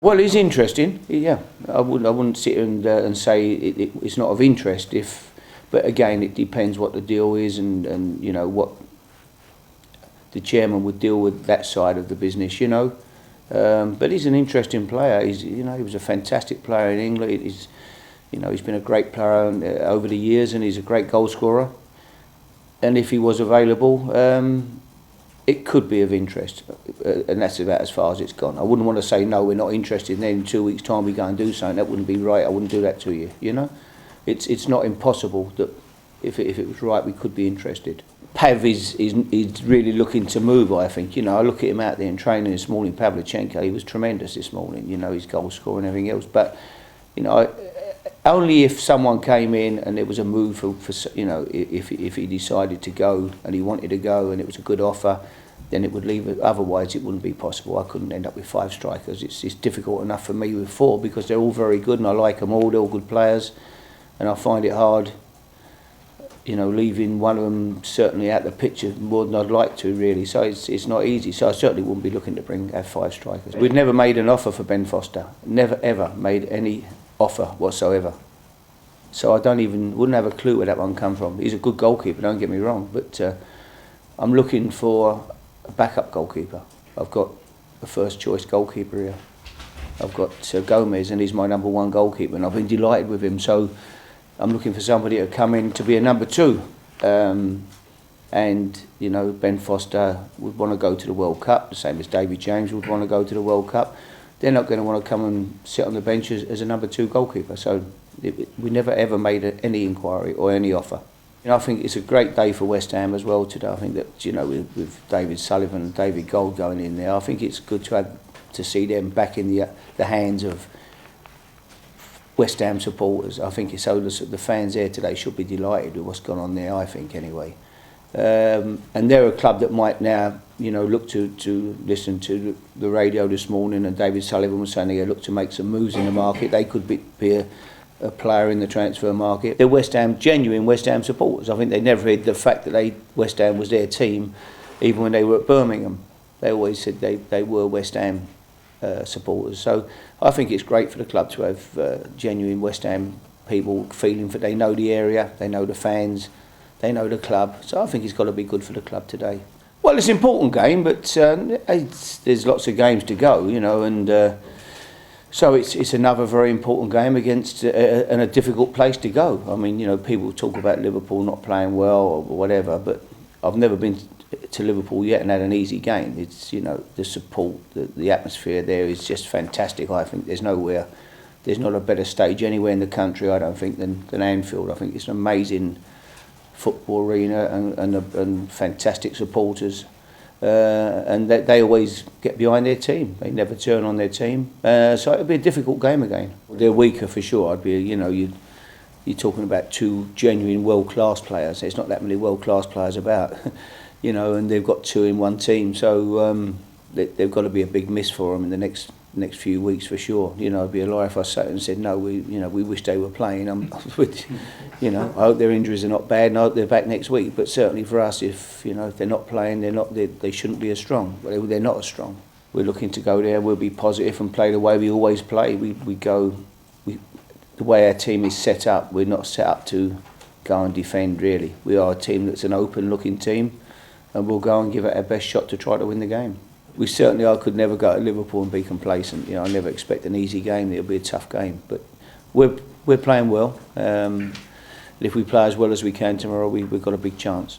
Well, it's interesting. Yeah, I wouldn't sit and say it's not of interest. But again, it depends what the deal is, and you know what the chairman would deal with that side of the business. You know, but he's an interesting player. He was a fantastic player in England. He's been a great player over the years, and he's a great goal scorer. And if he was available, it could be of interest, and that's about as far as it's gone. I wouldn't want to say no, we're not interested, and then in 2 weeks' time we go and do something. That wouldn't be right. I wouldn't do that to you. You know, it's not impossible that if it was right, we could be interested. Pav is really looking to move. I think. You know, I look at him out there in training this morning. Pavlyuchenko, he was tremendous this morning. You know, his goal scorer and everything else. But you know, only if someone came in and there was a move for you know, if he decided to go and he wanted to go and it was a good offer, then it would leave it. Otherwise, it wouldn't be possible. I couldn't end up with 5 strikers. It's difficult enough for me with 4 because they're all very good and I like them all. They're all good players, and I find it hard, you know, leaving one of them certainly out the picture more than I'd like to, really. So it's not easy. So I certainly wouldn't be looking to have 5 strikers. We've never made an offer for Ben Foster. Never ever made any offer whatsoever. So I wouldn't have a clue where that one come from. He's a good goalkeeper, don't get me wrong, but I'm looking for a backup goalkeeper. I've got a first choice goalkeeper here. I've got Gomez, and he's my number 1 goalkeeper, and I've been delighted with him. So I'm looking for somebody to come in to be a number 2. And you know, Ben Foster would want to go to the World Cup, the same as David James would want to go to the World Cup. They're not going to want to come and sit on the bench as a number 2 goalkeeper. So we never ever made any inquiry or any offer. You know, I think it's a great day for West Ham as well today. I think that, you know, with David Sullivan and David Gold going in there, I think it's good to see them back in the hands of West Ham supporters. I think it's so the fans there today should be delighted with what's gone on there, I think, anyway. And they're a club that might now, you know, look to listen to the radio this morning, and David Sullivan was saying they look to make some moves in the market. They could be a player in the transfer market. They're genuine West Ham supporters. I think they never hid the fact that West Ham was their team, even when they were at Birmingham. They always said they were West Ham supporters. So I think it's great for the club to have genuine West Ham people feeling that they know the area, they know the fans, they know the club. So I think it's got to be good for the club today. Well, it's an important game, but there's lots of games to go, you know, and so it's another very important game against and a difficult place to go. I mean, you know, people talk about Liverpool not playing well or whatever, but I've never been to Liverpool yet and had an easy game. It's, you know, the support, the atmosphere there is just fantastic. I think there's not a better stage anywhere in the country, I don't think, than Anfield. I think it's an amazing football arena and fantastic supporters, and they always get behind their team. They never turn on their team, so it'll be a difficult game again. They're weaker for sure. You're talking about 2 genuine world-class players. There's not that many world-class players about, you know, and they've got 2 in one team, so they've got to be a big miss for them in the next few weeks for sure. You know, it'd be a lie if I sat and said no. We wish they were playing. You know, I hope their injuries are not bad, and I hope they're back next week. But certainly for us, if they're not playing, they shouldn't be as strong. But they're not as strong. We're looking to go there. We'll be positive and play the way we always play. The way our team is set up, we're not set up to go and defend. Really, we are a team that's an open-looking team, and we'll go and give it our best shot to try to win the game. I could never go to Liverpool and be complacent. You know, I never expect an easy game. It'll be a tough game, but we're playing well. If we play as well as we can tomorrow, we've got a big chance.